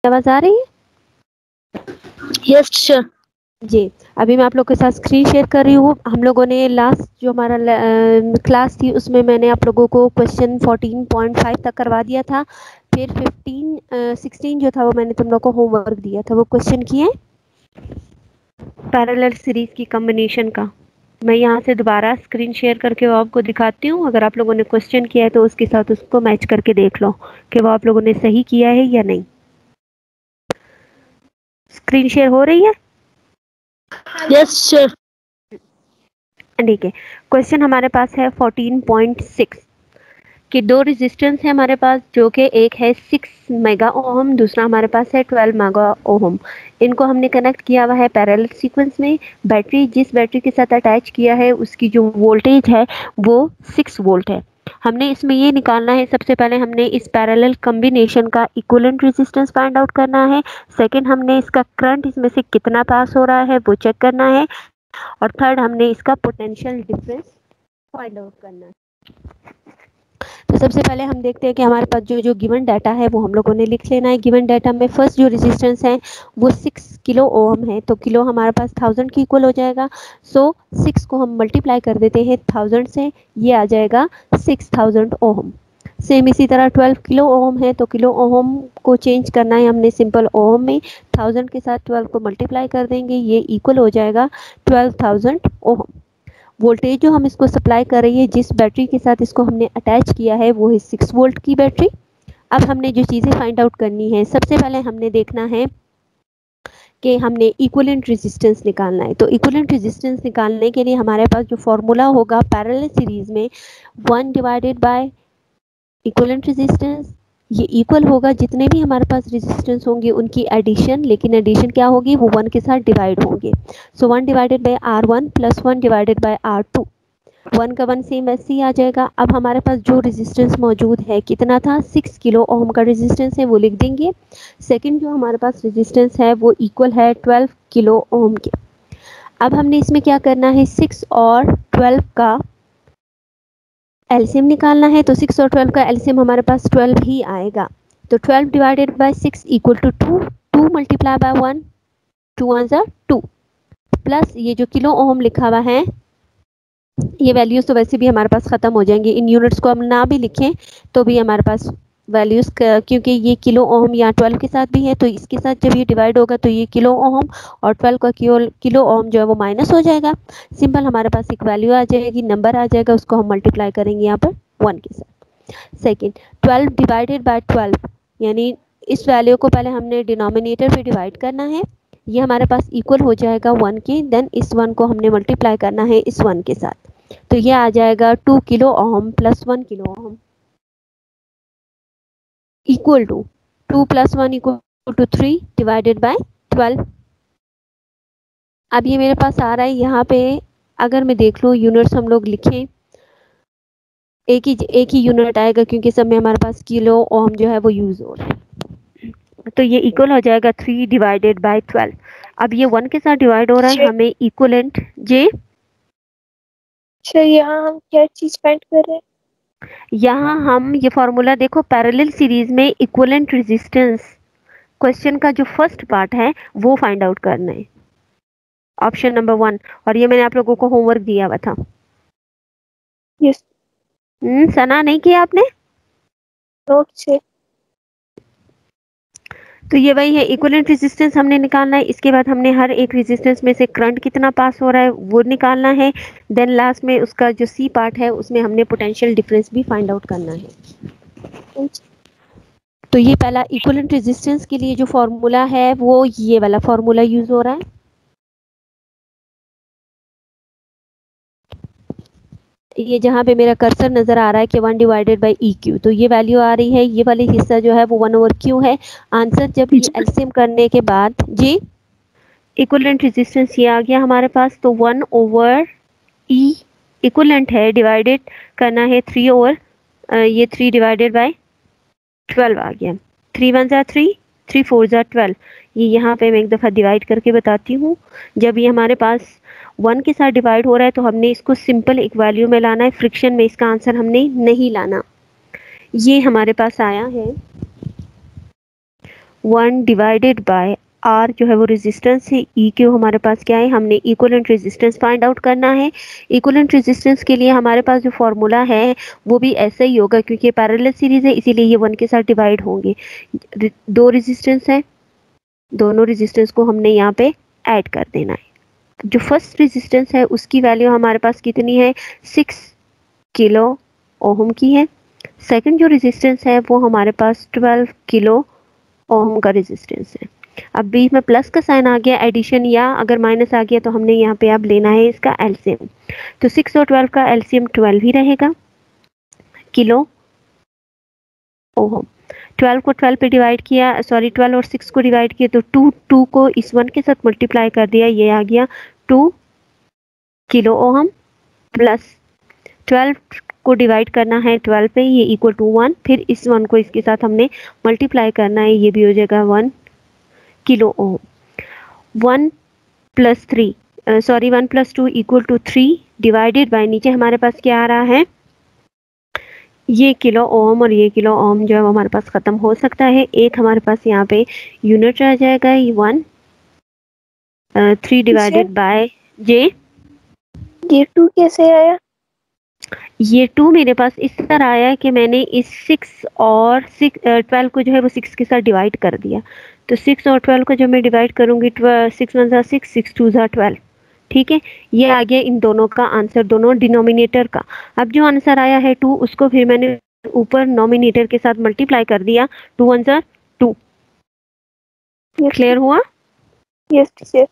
आवाज आ रही है? Yes sir. जी, अभी मैं आप लोग के साथ स्क्रीन शेयर कर रही हूँ। हम लोगों ने लास्ट जो हमारा क्लास थी उसमें मैंने आप लोगों को क्वेश्चन 14.5 तक करवा दिया था। फिर 16 जो था वो मैंने तुम लोग को होमवर्क दिया था। वो क्वेश्चन किए पैरेलल सीरीज की कॉम्बिनेशन का। मैं यहाँ से दोबारा स्क्रीन शेयर करके वो आपको दिखाती हूँ। अगर आप लोगों ने क्वेश्चन किया है तो उसके साथ उसको मैच करके देख लो कि वो आप लोगों ने सही किया है या नहीं। स्क्रीन शेयर हो रही है? Yes sir. ठीक है, क्वेश्चन हमारे पास है 14.6 कि दो रेजिस्टेंस है हमारे पास, जो कि एक है 6 मेगा ओहम, दूसरा हमारे पास है 12 मेगा ओहम। इनको हमने कनेक्ट किया हुआ है पैरेलल सीक्वेंस में। बैटरी जिस बैटरी के साथ अटैच किया है उसकी जो वोल्टेज है वो 6 वोल्ट है। हमने इसमें ये निकालना है, सबसे पहले हमने इस पैरेलल कॉम्बिनेशन का इक्विवेलेंट रेजिस्टेंस फाइंड आउट करना है। सेकंड, हमने इसका करंट इसमें से कितना पास हो रहा है वो चेक करना है। और थर्ड, हमने इसका पोटेंशियल डिफरेंस फाइंड आउट करना है। तो सबसे पहले हम देखते हैं कि हमारे पास जो जो गिवन डाटा है वो हम लोगों ने लिख लेना है। गिवन डाटा में फर्स्ट जो रेजिस्टेंस है वो 6 किलो ओम है, तो किलो हमारे पास 1000 के इक्वल हो जाएगा। सो 6 को हम मल्टीप्लाई कर देते हैं 1000 से, ये आ जाएगा 6000 ओम। सेम इसी तरह 12 किलो ओम है, तो किलो ओम को चेंज करना है हमने सिंपल ओम में। 1000 के साथ 12 को मल्टीप्लाई कर देंगे, ये इक्वल हो जाएगा 12000 ओम। वोल्टेज जो हम इसको सप्लाई कर रही है, जिस बैटरी के साथ इसको हमने अटैच किया है वो है 6 वोल्ट की बैटरी। अब हमने जो चीज़ें फाइंड आउट करनी है, सबसे पहले हमने देखना है कि हमने इक्विवेलेंट रेजिस्टेंस निकालना है। तो इक्विवेलेंट रेजिस्टेंस निकालने के लिए हमारे पास जो फॉर्मूला होगा पैरेलल सीरीज में 1 डिवाइडेड बाय इक्विवेलेंट रेजिस्टेंस, ये इक्वल होगा जितने भी हमारे पास रेजिस्टेंस होंगे उनकी एडिशन, लेकिन एडिशन क्या होगी, वो 1 के साथ डिवाइड होंगे। सो 1 divided by R1 plus 1 divided by R2, 1 का 1 सेम ऐसे ही आ जाएगा। अब हमारे पास जो रेजिस्टेंस मौजूद है कितना था, 6 किलो ओम का रेजिस्टेंस है, वो लिख देंगे। सेकंड जो हमारे पास रेजिस्टेंस है वो इक्वल है 12 किलो ओम के। अब हमने इसमें क्या करना है, 6 और 12 का एलसीएम निकालना है। तो 6 और 12 का एलसीएम हमारे पास 12 ही आएगा। तो 12 divided by 6 equal to 2, 2 multiply by 1, 2 1 ज़ा 2, प्लस ये जो किलो ओम लिखा हुआ है, ये वैल्यूज तो वैसे भी हमारे पास खत्म हो जाएंगे। इन यूनिट्स को हम ना भी लिखें तो भी हमारे पास वैल्यूज, क्योंकि ये किलो ओम या 12 के साथ भी है, तो इसके साथ जब ये डिवाइड होगा तो ये किलो ओम और 12 का किलो ओम जो है वो माइनस हो जाएगा। सिंपल हमारे पास एक वैल्यू आ जाएगी, नंबर आ जाएगा, उसको हम मल्टीप्लाई करेंगे यहाँ पर 1 के साथ। सेकेंड, 12 डिवाइडेड बाय 12, यानी इस वैल्यू को पहले हमने डिनोमिनेटर पे डिवाइड करना है, ये हमारे पास इक्वल हो जाएगा 1 के। देन इस 1 को हमने मल्टीप्लाई करना है इस 1 के साथ, तो ये आ जाएगा 2 kilo ohm plus 1 kilo ohm equal to 2 plus 1 equal to 3 divided by 12। अब ये मेरे पास आ रहा है यहाँ पे, अगर मैं देख लूँ यूनिट्स हम लोग लिखें, एक ही यूनिट आएगा क्योंकि सब में हमारे पास किलो ओम जो है वो यूज हो रहा है। तो ये इक्वल हो जाएगा 3 डिवाइडेड बाय 12। अब ये 1 के साथ डिवाइड हो रहा है, हमें इक्वलेंट जे सर यहाँ हम क्या चीज फाइंड कर रहे हैं? यहाँ हम ये फॉर्मूला देखो, पैरेलल सीरीज में इक्विवेलेंट रेजिस्टेंस क्वेश्चन का जो फर्स्ट पार्ट है वो फाइंड आउट करना है, ऑप्शन नंबर 1। और ये मैंने आप लोगों को होमवर्क दिया हुआ था। यस। सना नहीं किया आपने? नोट से। तो ये वही है, इक्विवेलेंट रेजिस्टेंस हमने निकालना है। इसके बाद हमने हर एक रेजिस्टेंस में से करंट कितना पास हो रहा है वो निकालना है। देन लास्ट में उसका जो सी पार्ट है उसमें हमने पोटेंशियल डिफरेंस भी फाइंड आउट करना है। तो ये पहला इक्विवेलेंट रेजिस्टेंस के लिए जो फॉर्मूला है वो ये वाला फॉर्मूला यूज हो रहा है। ये जहाँ पे मेरा कर्सर नजर आ रहा है कि 1 डिवाइडेड बाई ई क्यू, तो ये वैल्यू आ रही है, ये वाली हिस्सा जो है वो 1 ओवर क्यू है। आंसर जब ये एलसीएम करने के बाद जी इक्विवेलेंट रेजिस्टेंस ये आ गया हमारे पास, तो 1 ओवर ई इक्विवेलेंट है, डिवाइडेड करना है 3 ओवर ये 3 डिवाइडेड बाय 12 आ गया। 3 1 ज़ा 3, 3 4 ज़ा 12। ये यहाँ पे मैं एक दफ़ा डिवाइड करके बताती हूँ। जब ये हमारे पास 1 के साथ डिवाइड हो रहा है तो हमने इसको सिंपल एक वैल्यू में लाना है, फ्रिक्शन में इसका आंसर हमने नहीं लाना। ये हमारे पास आया है 1 डिवाइडेड बाय आर जो है वो रेजिस्टेंस है, ई क्यू हमारे पास क्या है, हमने इक्विवेलेंट रेजिस्टेंस फाइंड आउट करना है। इक्विवेलेंट रेजिस्टेंस के लिए हमारे पास जो फॉर्मूला है वो भी ऐसा ही होगा, क्योंकि पैरेलल सीरीज है इसीलिए ये 1 के साथ डिवाइड होंगे। दो रेजिस्टेंस है, दोनों रेजिस्टेंस को हमने यहाँ पे ऐड कर देना है। जो फर्स्ट रेजिस्टेंस है उसकी वैल्यू हमारे पास कितनी है, 6 किलो ओम की है। सेकंड जो रेजिस्टेंस है वो हमारे पास 12 किलो ओम का रेजिस्टेंस है। अब बीच में प्लस का साइन आ गया एडिशन, या अगर माइनस आ गया तो हमने यहाँ पे अब लेना है इसका एलसीएम। तो 6 और 12 का एलसीएम 12 ही रहेगा किलो ओम। 12 को 12 पे डिवाइड किया, सॉरी 12 और 6 को डिवाइड किया तो 2 को इस 1 के साथ मल्टीप्लाई कर दिया, ये आ गया 2 किलो ओम प्लस 12 को डिवाइड करना है 12 पे, ये इक्वल टू 1, फिर इस 1 को इसके साथ हमने मल्टीप्लाई करना है, ये भी हो जाएगा 1 kilo ohm. 1 plus 3 sorry 1 plus 2 equal to 3 divided by, नीचे हमारे पास क्या आ रहा है, ये किलो ओम और ये किलो ओम जो है वो हमारे पास खत्म हो सकता है। एक हमारे पास यहाँ पे यूनिट रह जाएगा, ये 1 3 डिवाइडेड बाय जे। ये 2 कैसे आया? ये 2 मेरे पास इस तरह आया कि मैंने इस 6 और 12 को जो है वो 6 के साथ डिवाइड कर दिया। तो 6 और 12 को जब मैं डिवाइड करूंगी 6 1 6, 6 2 12, ठीक है। ये आ गया इन दोनों का आंसर, दोनों डिनोमिनेटर का। अब जो आंसर आया है 2, उसको फिर मैंने ऊपर नोमिनेटर के साथ मल्टीप्लाई कर दिया, 2 1 2। क्लियर हुआ? Yes teacher.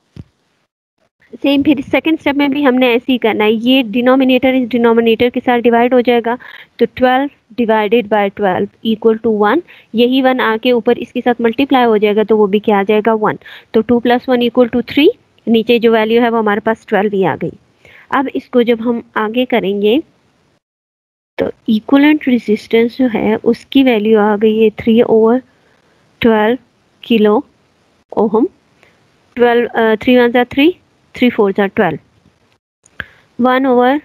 सेम फिर सेकंड स्टेप में भी हमने ऐसे ही करना है, ये डिनोमिनेटर इस डिनोमिनेटर के साथ डिवाइड हो जाएगा, तो 12 डिवाइडेड बाय 12 इक्वल टू 1, यही 1 आके ऊपर इसके साथ मल्टीप्लाई हो जाएगा तो वो भी क्या आ जाएगा 1। तो 2 + 1 इक्वल टू 3, नीचे जो वैल्यू है वो हमारे पास 12 ही आ गई। अब इसको जब हम आगे करेंगे तो इक्विवेलेंट रेजिस्टेंस जो है उसकी वैल्यू आ गई है 3/12 kilo ohm. 3 1 3, 3 4 12, 1/,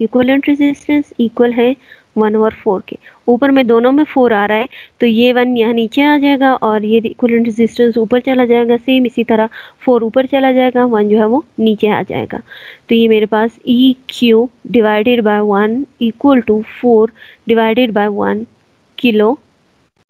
equivalent resistance equal है 1/4 के। ऊपर में दोनों में 4 आ रहा है तो ये 1 यहाँ नीचे आ जाएगा और ये इक्विवेलेंट रेजिस्टेंस ऊपर चला जाएगा। सेम इसी तरह 4 ऊपर चला जाएगा, 1 जो है वो नीचे आ जाएगा। तो ये मेरे पास EQ divided by 1 equal to 4 divided by 1 kilo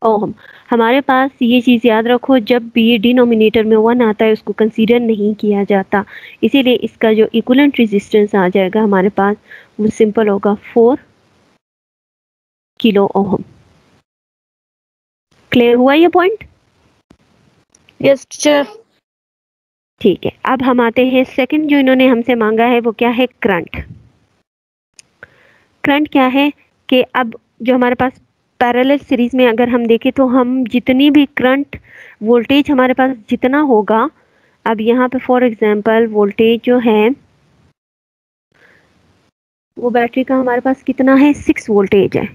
ohm. हमारे पास ये चीज़ याद रखो, जब भी डिनोमिनेटर में 1 आता है उसको कंसीडर नहीं किया जाता, इसीलिए इसका जो इक्विवेलेंट रेजिस्टेंस आ जाएगा हमारे पास वो सिंपल होगा 4 किलो ओम। क्लियर हुआ ये पॉइंट? Yes teacher. ठीक है, अब हम आते हैं सेकंड जो इन्होंने हमसे मांगा है वो क्या है, करंट। करंट क्या है कि अब जो हमारे पास पैरेलल सीरीज में अगर हम देखें तो हम जितनी भी करंट वोल्टेज हमारे पास जितना होगा, अब यहाँ पे फॉर एग्जांपल वोल्टेज जो है वो बैटरी का हमारे पास कितना है, 6 वोल्टेज है।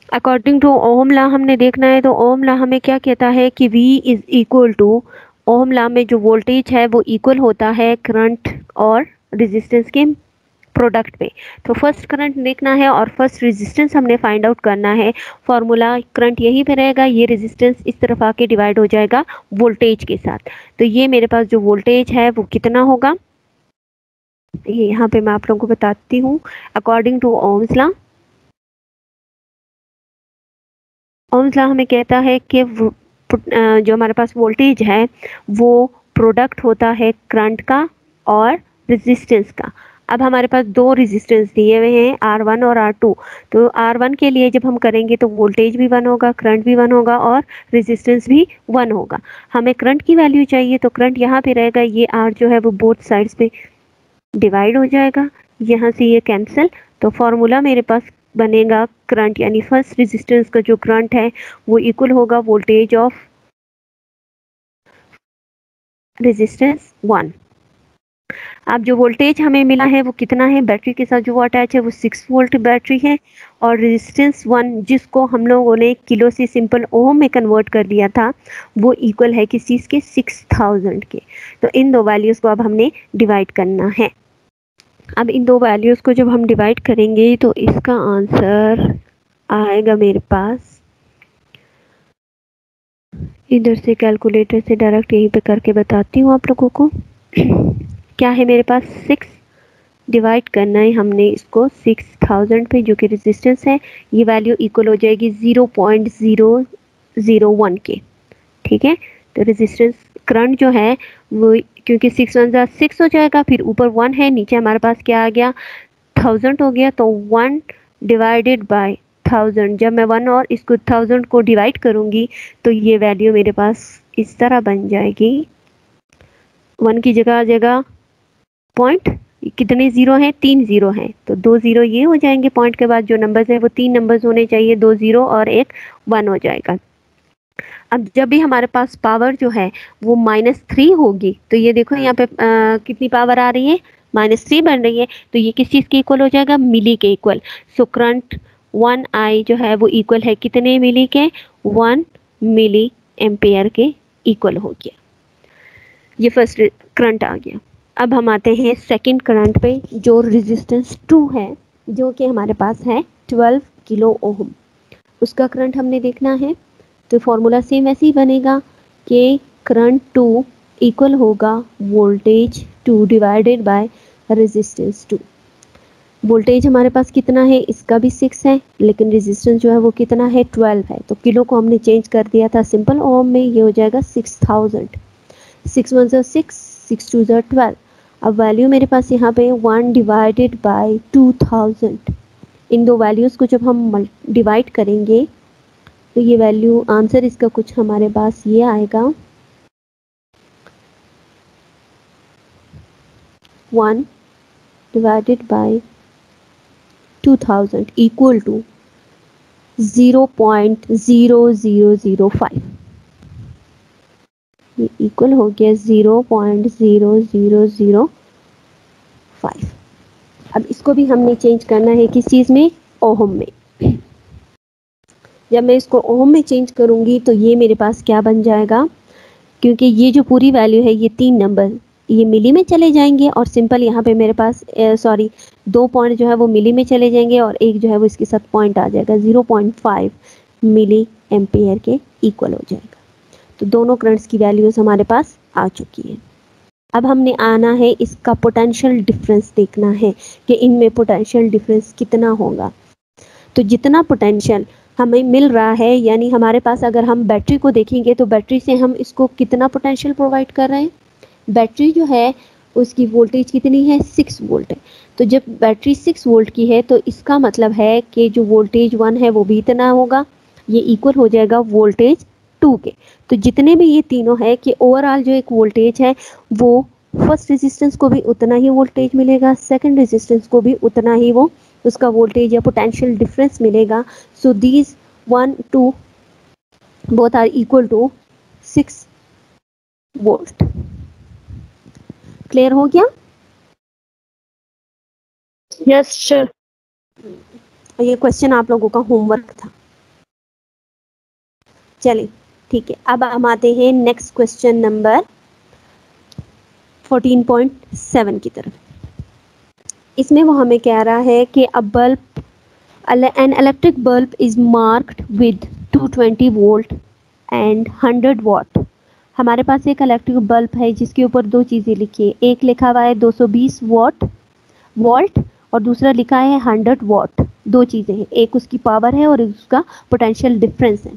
अकॉर्डिंग टू ओम लॉ हमने देखना है, तो ओम लॉ हमें क्या कहता है कि V is equal to, Ohm law में जो वोल्टेज है वो इक्वल होता है करंट और रेजिस्टेंस के प्रोडक्ट पे। तो फर्स्ट करंट देखना है और फर्स्ट रेजिस्टेंस हमने फाइंड आउट करना है। फॉर्मूला करंट यहीं पे रहेगा, ये रेजिस्टेंस इस तरफ आके डिवाइड हो जाएगा वोल्टेज के साथ। तो ये मेरे पास जो वोल्टेज है वो कितना होगा, ये यहाँ पे मैं आप लोगों को बताती हूँ। According to Ohm's law, Ohm's law हमें कहता है कि जो हमारे पास वोल्टेज है वो प्रोडक्ट होता है करंट का और रेजिस्टेंस का। अब हमारे पास दो रेजिस्टेंस दिए हुए हैं, R1 और R2। तो R1 के लिए जब हम करेंगे तो वोल्टेज भी 1 होगा, करंट भी 1 होगा और रेजिस्टेंस भी 1 होगा। हमें करंट की वैल्यू चाहिए तो करंट यहाँ पे रहेगा, ये R जो है वो बोथ साइड्स पे डिवाइड हो जाएगा, यहाँ से ये कैंसिल। तो फॉर्मूला मेरे पास बनेगा करंट, यानी फर्स्ट रेजिस्टेंस का जो करंट है वो इक्वल होगा वोल्टेज ऑफ रेजिस्टेंस 1। अब जो वोल्टेज हमें मिला है वो कितना है, बैटरी के साथ जो वो अटैच है वो 6 वोल्ट बैटरी है, और रेजिस्टेंस 1 जिसको हम लोगों ने किलो से सिंपल ओम में कन्वर्ट कर दिया था वो इक्वल है किस चीज़ के, 6000 के। तो इन दो वैल्यूज़ को अब हमने डिवाइड करना है। अब इन दो वैल्यूज़ को जब हम डिवाइड करेंगे तो इसका आंसर आएगा मेरे पास, इधर से कैलकुलेटर से डायरेक्ट यहीं पे करके बताती हूँ आप लोगों को। क्या है मेरे पास, 6 डिवाइड करना है हमने इसको 6000 पे जो कि रेजिस्टेंस है, ये वैल्यू इक्वल हो जाएगी 0.001 के। ठीक है, तो रेजिस्टेंस करंट जो है वो, क्योंकि 6 1 6 हो जाएगा, फिर ऊपर 1 है, नीचे हमारे पास क्या आ गया, 1000 हो गया, तो 1 डिवाइडेड बाय 1000, जब मैं 1 और इसको 1000 को डिवाइड करूंगी तो ये वैल्यू मेरे पास इस तरह बन जाएगी, 1 की जगह आ जाएगा पॉइंट, कितने जीरो हैं, 3 जीरो हैं, तो 2 जीरो ये हो जाएंगे, पॉइंट के बाद जो नंबर्स है वो 3 नंबर्स होने चाहिए, 2 जीरो और एक 1 हो जाएगा। अब जब भी हमारे पास पावर जो है वो -3 होगी, तो ये देखो यहाँ पे कितनी पावर आ रही है, -3 बन रही है, तो ये किस चीज़ के इक्वल हो जाएगा, मिली के इक्वल। सो करंट 1I जो है वो इक्वल है कितने मिली के, 1 मिली एम्पेयर के इक्वल हो गया। ये फर्स्ट करंट आ गया। अब हम आते हैं सेकंड करंट पे, जो रेजिस्टेंस 2 है, जो कि हमारे पास है 12 किलो ओम, उसका करंट हमने देखना है। तो फॉर्मूला सेम वैसे ही बनेगा कि करंट 2 इक्वल होगा voltage 2 divided by resistance 2। Voltage हमारे पास कितना है, इसका भी 6 है, लेकिन रेजिस्टेंस जो है वो कितना है, 12 है, तो किलो को हमने चेंज कर दिया था सिंपल ओम में, ये हो जाएगा 6000। 6 1 6, 6 2 12। अब वैल्यू मेरे पास यहाँ पे 1 डिवाइडेड बाय 2000, इन दो वैल्यूज़ को जब हम डिवाइड करेंगे तो ये वैल्यू, आंसर इसका कुछ हमारे पास ये आएगा, 1 डिवाइडेड बाय 2000 इक्वल टू 0.0005, ये इक्वल हो गया 0.0005। अब इसको भी हमने चेंज करना है किस चीज़ में, ओहम में। जब मैं इसको ओहम में चेंज करूंगी तो ये मेरे पास क्या बन जाएगा, क्योंकि ये जो पूरी वैल्यू है ये 3 नंबर ये मिली में चले जाएंगे, और सिंपल यहाँ पे मेरे पास 2 पॉइंट जो है वो मिली में चले जाएंगे, और एक जो है वो इसके साथ पॉइंट आ जाएगा, 0.5 मिली एम्पेयर के इक्वल हो जाएगा। तो दोनों करंट्स की वैल्यूज हमारे पास आ चुकी है। अब हमने आना है इसका पोटेंशियल डिफरेंस देखना है कि इनमें पोटेंशियल डिफरेंस कितना होगा। तो जितना पोटेंशियल हमें मिल रहा है, यानी हमारे पास अगर हम बैटरी को देखेंगे तो बैटरी से हम इसको कितना पोटेंशियल प्रोवाइड कर रहे हैं, बैटरी जो है उसकी वोल्टेज कितनी है, 6 वोल्ट है। तो जब बैटरी 6 वोल्ट की है तो इसका मतलब है कि जो वोल्टेज 1 है वो भी इतना होगा, ये इक्वल हो जाएगा वोल्टेज 2 के। तो जितने भी ये तीनों है कि ओवरऑल जो एक वोल्टेज है वो फर्स्ट रेजिस्टेंस को भी उतना ही वोल्टेज मिलेगा, सेकंड रेजिस्टेंस को भी उतना ही वो उसका वोल्टेज या पोटेंशियल डिफरेंस मिलेगा। So these 1 2 both are equal to 6 volt. Clear हो गया? Yes sir. ये क्वेश्चन आप लोगों का होमवर्क था। चलिए ठीक है, अब हम आते हैं नेक्स्ट क्वेश्चन नंबर 14.7 की तरफ। इसमें वो हमें कह रहा है कि अ bulb, an electric bulb is marked with 220 volt and 100 वाट। हमारे पास एक इलेक्ट्रिक बल्ब है जिसके ऊपर दो चीज़ें लिखी है, एक लिखा हुआ है 220 वोल्ट और दूसरा लिखा है 100 वाट। दो चीज़ें हैं, एक उसकी पावर है और उसका पोटेंशियल डिफरेंस है,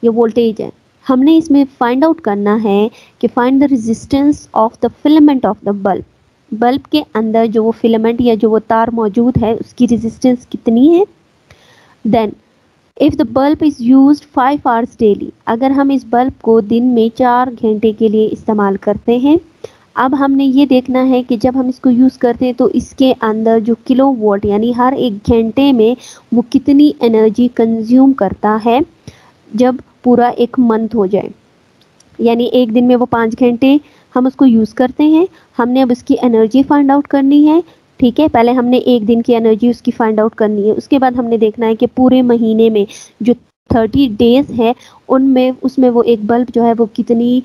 ये वोल्टेज है। हमने इसमें फाइंड आउट करना है कि find the resistance of the filament of the bulb. Bulb के अंदर जो वो फिलामेंट या जो वो तार मौजूद है उसकी रेजिस्टेंस कितनी है। Then if the bulb is used 5 hours daily, अगर हम इस बल्ब को दिन में 4 घंटे के लिए इस्तेमाल करते हैं। अब हमने ये देखना है कि जब हम इसको यूज़ करते हैं तो इसके अंदर जो किलो वोल्ट यानी हर एक घंटे में वो कितनी एनर्जी कंज्यूम करता है जब पूरा एक मंथ हो जाए, यानी एक दिन में वो 5 घंटे हम उसको यूज़ करते हैं। हमने अब उसकी एनर्जी फाइंड आउट करनी है, ठीक है। पहले हमने एक दिन की एनर्जी उसकी फाइंड आउट करनी है, उसके बाद हमने देखना है कि पूरे महीने में जो 30 डेज है उनमें उसमें वो एक बल्ब जो है वो कितनी